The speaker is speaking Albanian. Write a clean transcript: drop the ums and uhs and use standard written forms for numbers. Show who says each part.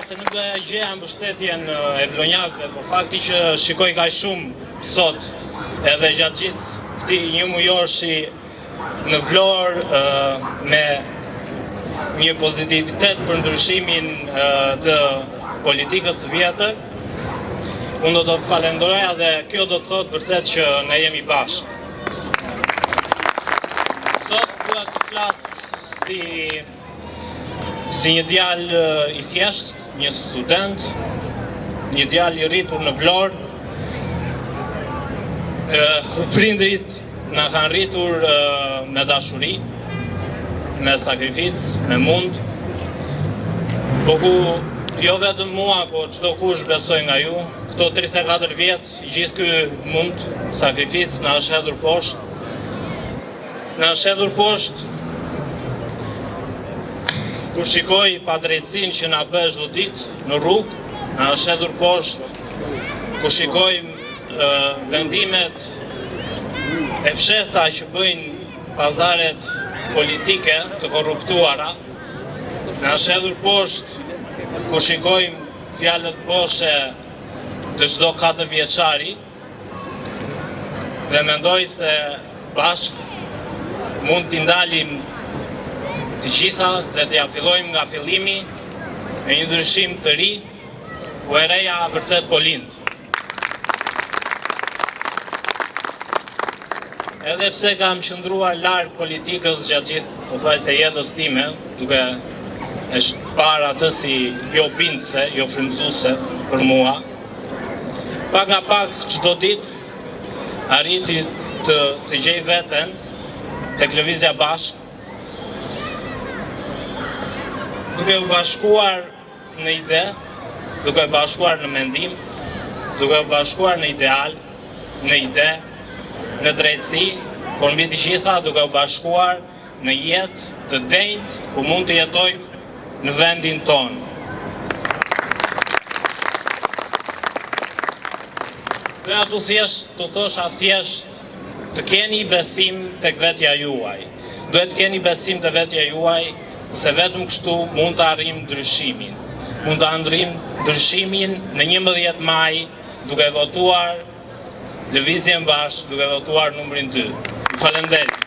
Speaker 1: se nuk do e gjeja mbështetjen e vlonjakëve, por fakti që shikoj kaq shumë sot edhe gjatë gjithë këtij një mujorshi në Vlorë me një pozitivitet për ndryshimin të politikës së vjetër, unë do të falenderoja dhe kjo do të thotë vërtet që ne jemi bashkë. Sot dua të flas si një djalë i thjesht, një student, një djalë i rritur në Vlorë, ku prindrit na kanë rritur me dashuri, me sakrificë, me mund, po ku jo vetëm mua, po çdo kush besoj nga ju, këto 34 vjet, gjithë ky mund, sakrificë na është hedhur poshtë. Na është hedhur poshtë kur shikoj padrejtësinë që na bëj çdo ditë në rrugë, na është hedhur poshtë kur shikoj vendimet e fshehta që bëjnë pazaret politike të korruptuara, na është hedhur poshtë kur shikojmë fjalët boshe të çdo 4 vjeçari dhe mendoj se bashkë mund t'i ndalim të gjitha dhe t'ja fillojmë nga fillimi me një ndryshim të ri, ku e reja vërtet po lind. Edhe pse kam qëndruar larg politikës gjatë gjithë, pothuajse jetës time, duke e parë atë si jo bindse, jo frymëzuese për mua, pak nga pak çdo ditë arriti të gjej veten tek Lëvizja Bashkë, duke u bashkuar në ide, duke u bashkuar në mendim, duke u bashkuar në ideal, në ide, në drejtësi, por mbi të gjitha duke u bashkuar në jetë të denjtë ku mund të jetojmë në vendin tonë. Doja të thosha thjesht të keni besim tek vetja juaj. Duhet të keni besim te vetja juaj, se vetëm kështu mund të arrijmë ndryshimin. Mund të arrijmë ndryshimin në 11 maj duke votuar Lëvizjen Bashkë, duke votuar numrin 2. Ju falenderoj.